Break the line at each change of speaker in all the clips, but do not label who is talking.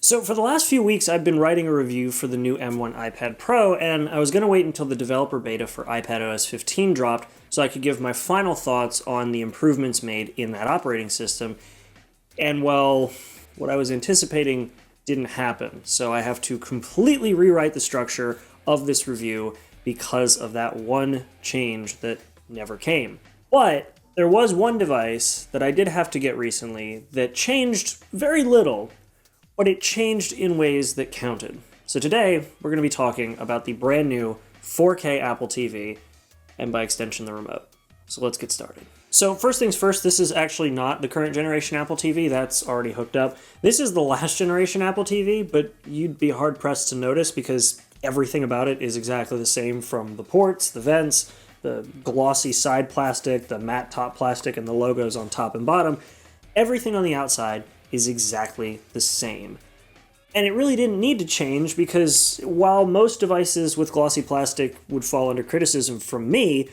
So for the last few weeks, I've been writing a review for the new M1 iPad Pro, and I was going to wait until the developer beta for iPadOS 15 dropped so I could give my final thoughts on the improvements made in that operating system. And well, what I was anticipating didn't happen, so I have to completely rewrite the structure of this review because of that one change that never came. But there was one device that I did have to get recently that changed very little, but it changed in ways that counted. So today, we're going to be talking about the brand new 4K Apple TV, and by extension, the remote. So let's get started. So first things first, this is actually not the current generation Apple TV. That's already hooked up. This is the last generation Apple TV, but you'd be hard-pressed to notice because everything about it is exactly the same, from the ports, the vents, the glossy side plastic, the matte top plastic, and the logos on top and bottom. Everything on the outside is exactly the same. And it really didn't need to change because while most devices with glossy plastic would fall under criticism from me,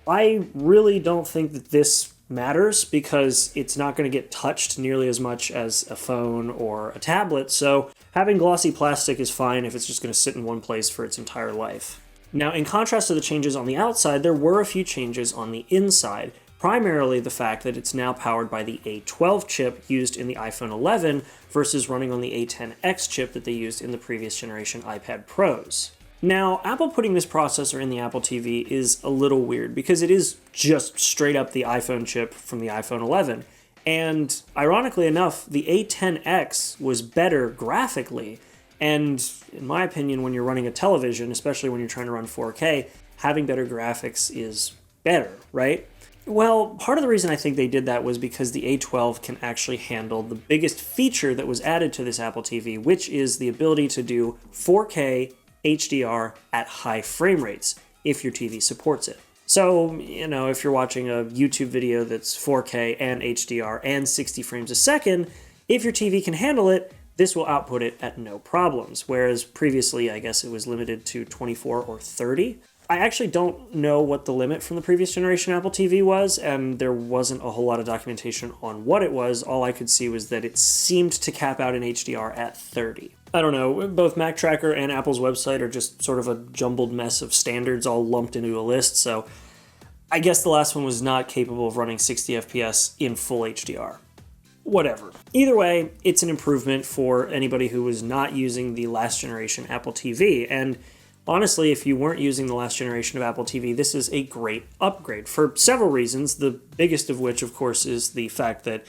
I really don't think that this matters because it's not going to get touched nearly as much as a phone or a tablet, so having glossy plastic is fine if it's just going to sit in one place for its entire life. Now, in contrast to the changes on the outside, there were a few changes on the inside. Primarily the fact that it's now powered by the A12 chip used in the iPhone 11 versus running on the A10X chip that they used in the previous generation iPad Pros. Now, Apple putting this processor in the Apple TV is a little weird because it is just straight up the iPhone chip from the iPhone 11. And ironically enough, the A10X was better graphically. And in my opinion, when you're running a television, especially when you're trying to run 4K, having better graphics is better, right? Well, part of the reason I think they did that was because the A12 can actually handle the biggest feature that was added to this Apple TV, which is the ability to do 4K HDR at high frame rates, if your TV supports it. So, if you're watching a YouTube video that's 4K and HDR and 60 frames a second, if your TV can handle it, this will output it at no problems, whereas previously, I guess it was limited to 24 or 30. I actually don't know what the limit from the previous generation Apple TV was, and there wasn't a whole lot of documentation on what it was. All I could see was that it seemed to cap out in HDR at 30. I don't know, both Mac Tracker and Apple's website are just sort of a jumbled mess of standards all lumped into a list, so I guess the last one was not capable of running 60 FPS in full HDR. Whatever. Either way, it's an improvement for anybody who was not using the last generation Apple TV, and honestly, if you weren't using the last generation of Apple TV, this is a great upgrade for several reasons, the biggest of which, of course, is the fact that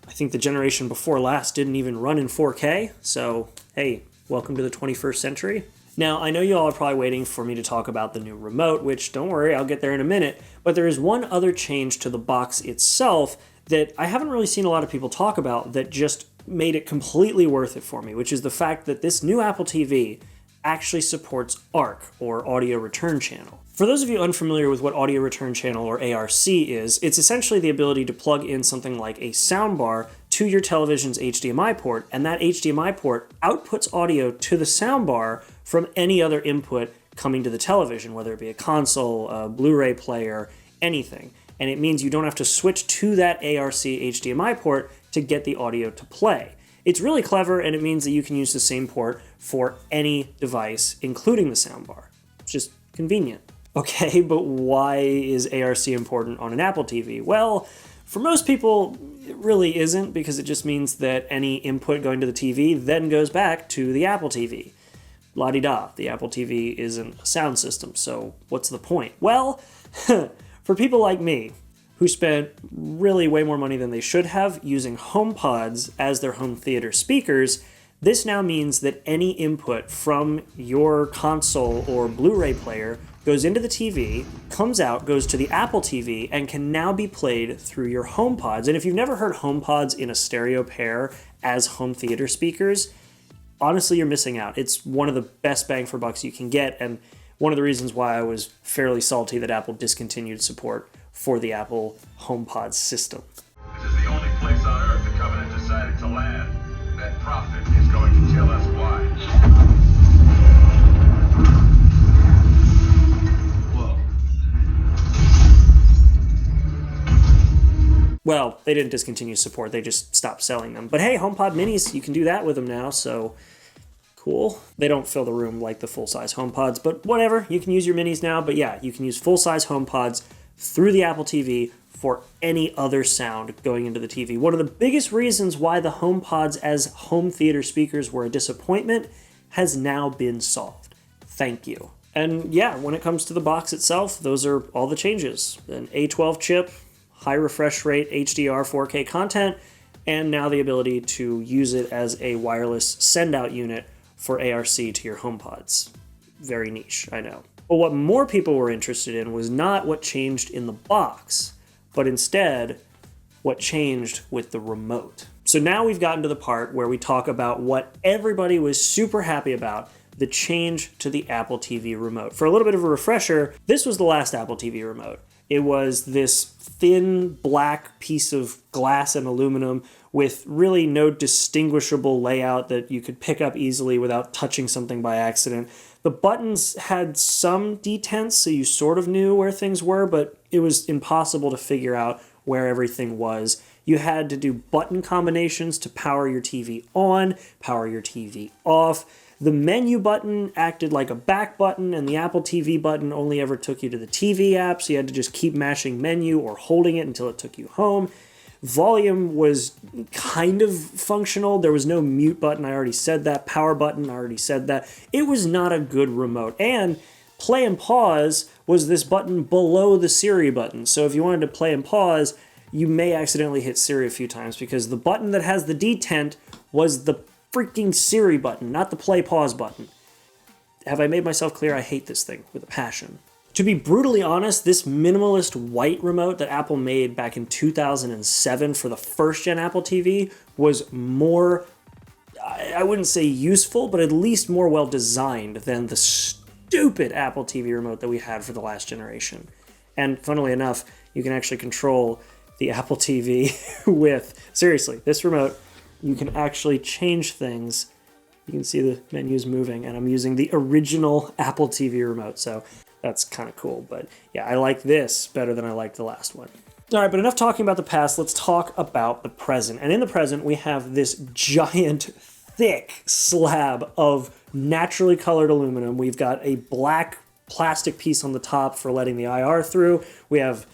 I think the generation before last didn't even run in 4K, so hey, welcome to the 21st century. Now, I know you all are probably waiting for me to talk about the new remote, which, don't worry, I'll get there in a minute, but there is one other change to the box itself that I haven't really seen a lot of people talk about that just made it completely worth it for me, which is the fact that this new Apple TV actually supports ARC, or Audio Return Channel. For those of you unfamiliar with what Audio Return Channel, or ARC, is, it's essentially the ability to plug in something like a soundbar to your television's HDMI port, and that HDMI port outputs audio to the soundbar from any other input coming to the television, whether it be a console, a Blu-ray player, anything. And it means you don't have to switch to that ARC HDMI port to get the audio to play. It's really clever, and it means that you can use the same port for any device, including the soundbar. It's just convenient. Okay, but why is ARC important on an Apple TV? Well, for most people, it really isn't, because it just means that any input going to the TV then goes back to the Apple TV. La-di-da, the Apple TV isn't a sound system, so what's the point? Well, for people like me, who spent really way more money than they should have using Homepods as their home theater speakers, this now means that any input from your console or Blu-ray player goes into the TV, comes out, goes to the Apple TV, and can now be played through your Homepods. And if you've never heard Homepods in a stereo pair as home theater speakers, honestly, you're missing out. It's one of the best bang for bucks you can get, and one of the reasons why I was fairly salty that Apple discontinued support for the Apple HomePod system.
This is the only place on Earth the Covenant decided to land. That prophet is going to tell us why. Whoa.
Well, they didn't discontinue support, they just stopped selling them. But hey, HomePod minis, you can do that with them now, so cool. They don't fill the room like the full-size HomePods, but whatever, you can use your minis now. But yeah, you can use full-size HomePods through the Apple TV for any other sound going into the TV. One of the biggest reasons why the HomePods as home theater speakers were a disappointment has now been solved. Thank you. And yeah, when it comes to the box itself, those are all the changes. An A12 chip, high refresh rate HDR 4K content, and now the ability to use it as a wireless send-out unit for ARC to your HomePods. Very niche, I know. But what more people were interested in was not what changed in the box, but instead what changed with the remote. So now we've gotten to the part where we talk about what everybody was super happy about, the change to the Apple TV remote. For a little bit of a refresher, this was the last Apple TV remote. It was this thin black piece of glass and aluminum with really no distinguishable layout that you could pick up easily without touching something by accident. The buttons had some detents, so you sort of knew where things were, but it was impossible to figure out where everything was. You had to do button combinations to power your TV on, power your TV off. The menu button acted like a back button, and the Apple TV button only ever took you to the TV app, so you had to just keep mashing menu or holding it until it took you home. Volume was kind of functional. There was no mute button, I already said that. Power button, I already said that. It was not a good remote. And play and pause was this button below the Siri button. So if you wanted to play and pause, you may accidentally hit Siri a few times because the button that has the detent was the freaking Siri button, not the play pause button. Have I made myself clear? I hate this thing with a passion. To be brutally honest, this minimalist white remote that Apple made back in 2007 for the first gen Apple TV was more, I wouldn't say useful, but at least more well designed than the stupid Apple TV remote that we had for the last generation. And funnily enough, you can actually control the Apple TV with, seriously, this remote, you can actually change things. You can see the menus moving, and I'm using the original Apple TV remote, so that's kind of cool. But yeah, I like this better than I liked the last one. All right, but enough talking about the past. Let's talk about the present. And in the present, we have this giant, thick slab of naturally colored aluminum. We've got a black plastic piece on the top for letting the IR through. We have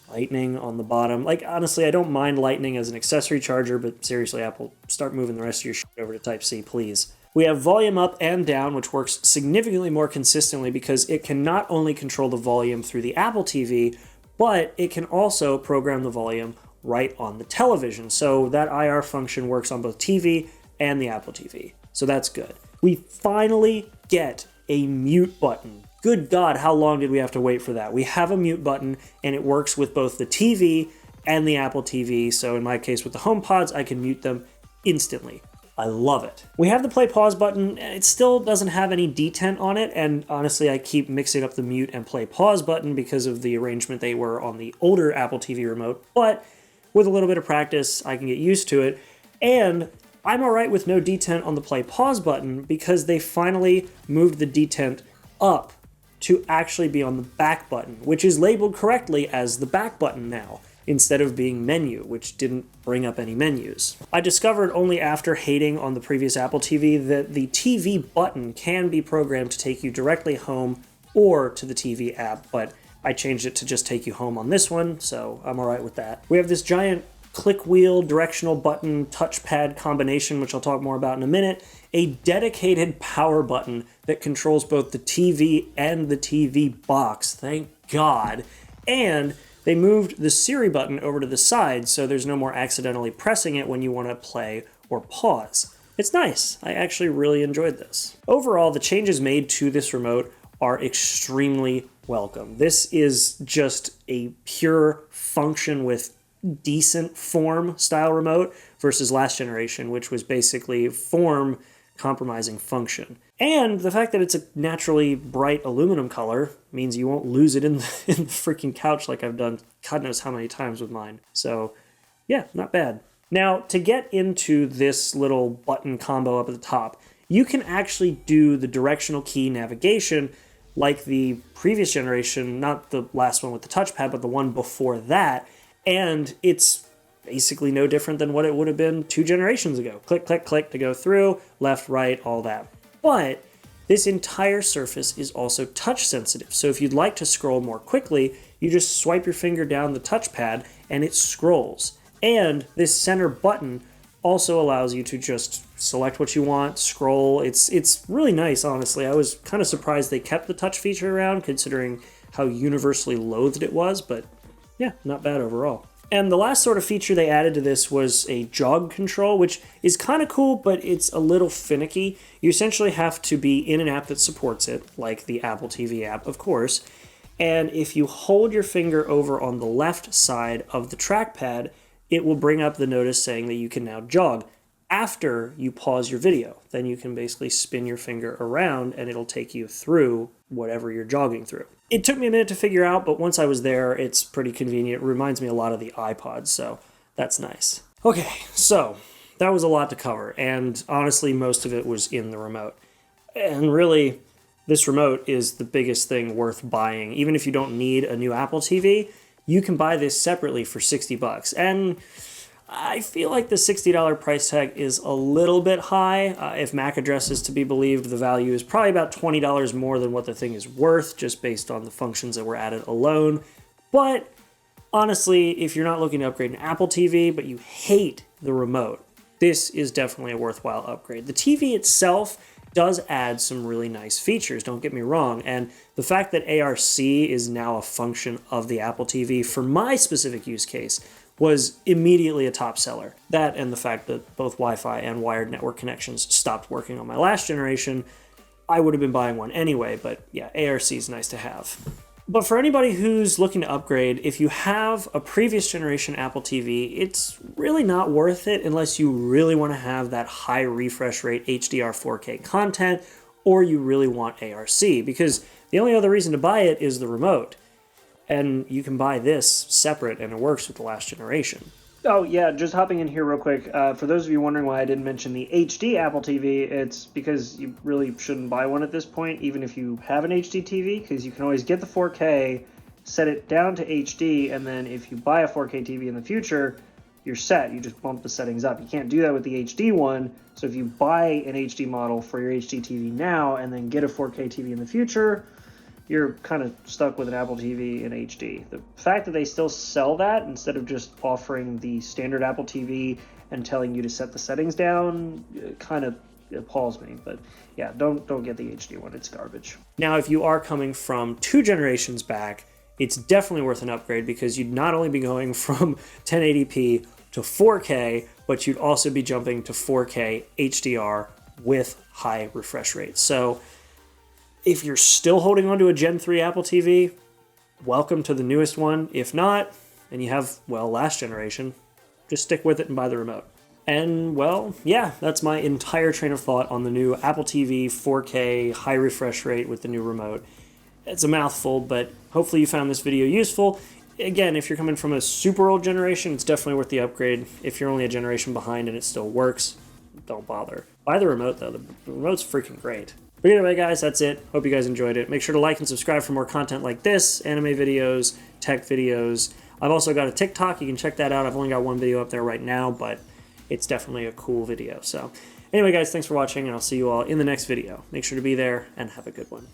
lightning on the bottom. Like, honestly, I don't mind lightning as an accessory charger, but seriously, Apple, start moving the rest of your shit over to Type-C, please. We have volume up and down, which works significantly more consistently because it can not only control the volume through the Apple TV, but it can also program the volume right on the television. So that IR function works on both TV and the Apple TV. So that's good. We finally get a mute button. Good God, how long did we have to wait for that? We have a mute button, and it works with both the TV and the Apple TV. So in my case with the HomePods, I can mute them instantly. I love it. We have the play pause button. It still doesn't have any detent on it, and honestly, I keep mixing up the mute and play pause button because of the arrangement they were on the older Apple TV remote, but with a little bit of practice, I can get used to it. And I'm all right with no detent on the play pause button because they finally moved the detent up to actually be on the back button, which is labeled correctly as the back button now, instead of being menu, which didn't bring up any menus. I discovered only after hating on the previous Apple TV that the TV button can be programmed to take you directly home or to the TV app, but I changed it to just take you home on this one, so I'm all right with that. We have this giant click wheel, directional button, touchpad combination, which I'll talk more about in a minute, a dedicated power button that controls both the TV and the TV box, thank God, and they moved the Siri button over to the side so there's no more accidentally pressing it when you want to play or pause. It's nice. I actually really enjoyed this. Overall, the changes made to this remote are extremely welcome. This is just a pure function with decent form style remote versus last generation, which was basically form compromising function. And the fact that it's a naturally bright aluminum color means you won't lose it in the freaking couch like I've done God knows how many times with mine. So yeah, not bad. Now, to get into this little button combo up at the top, you can actually do the directional key navigation like the previous generation, not the last one with the touchpad, but the one before that. And it's basically no different than what it would have been 2 generations ago. Click, click, click to go through, left, right, all that. But this entire surface is also touch sensitive. So if you'd like to scroll more quickly, you just swipe your finger down the touchpad and it scrolls. And this center button also allows you to just select what you want, scroll. It's really nice, honestly. I was kind of surprised they kept the touch feature around considering how universally loathed it was, but yeah, not bad overall. And the last sort of feature they added to this was a jog control, which is kind of cool, but it's a little finicky. You essentially have to be in an app that supports it, like the Apple TV app, of course. And if you hold your finger over on the left side of the trackpad, it will bring up the notice saying that you can now jog. After you pause your video, then you can basically spin your finger around and it'll take you through whatever you're jogging through. It took me a minute to figure out, but once I was there, it's pretty convenient. It reminds me a lot of the iPods, so that's nice. Okay, so that was a lot to cover, and honestly, most of it was in the remote. And really, this remote is the biggest thing worth buying. Even if you don't need a new Apple TV, you can buy this separately for $60. And I feel like the $60 price tag is a little bit high. If MAC address is to be believed, the value is probably about $20 more than what the thing is worth, just based on the functions that were added alone. But honestly, if you're not looking to upgrade an Apple TV, but you hate the remote, this is definitely a worthwhile upgrade. The TV itself does add some really nice features, don't get me wrong, and the fact that ARC is now a function of the Apple TV for my specific use case was immediately a top seller. That and the fact that both Wi-Fi and wired network connections stopped working on my last generation, I would have been buying one anyway, but yeah, ARC is nice to have. But for anybody who's looking to upgrade, if you have a previous generation Apple TV, it's really not worth it unless you really want to have that high refresh rate HDR 4K content, or you really want ARC, because the only other reason to buy it is the remote. And you can buy this separate and it works with the last generation. Oh yeah, just hopping in here real quick. For those of you wondering why I didn't mention the HD Apple TV, it's because you really shouldn't buy one at this point, even if you have an HD TV, because you can always get the 4K, set it down to HD, and then if you buy a 4K TV in the future, you're set. You just bump the settings up. You can't do that with the HD one, so if you buy an HD model for your HD TV now and then get a 4K TV in the future, you're kind of stuck with an Apple TV in HD. The fact that they still sell that instead of just offering the standard Apple TV and telling you to set the settings down kind of appalls me. But yeah, don't get the HD one. It's garbage. Now, if you are coming from 2 generations back, it's definitely worth an upgrade because you'd not only be going from 1080p to 4K, but you'd also be jumping to 4K HDR with high refresh rates. So if you're still holding on to a Gen 3 Apple TV, welcome to the newest one. If not, and you have, well, last generation, just stick with it and buy the remote. And, well, yeah, that's my entire train of thought on the new Apple TV 4K high refresh rate with the new remote. It's a mouthful, but hopefully you found this video useful. Again, if you're coming from a super old generation, it's definitely worth the upgrade. If you're only a generation behind and it still works, don't bother. Buy the remote, though. The remote's freaking great. But anyway, guys, that's it. Hope you guys enjoyed it. Make sure to like and subscribe for more content like this, anime videos, tech videos. I've also got a TikTok. You can check that out. I've only got one video up there right now, but it's definitely a cool video. So anyway, guys, thanks for watching, and I'll see you all in the next video. Make sure to be there, and have a good one.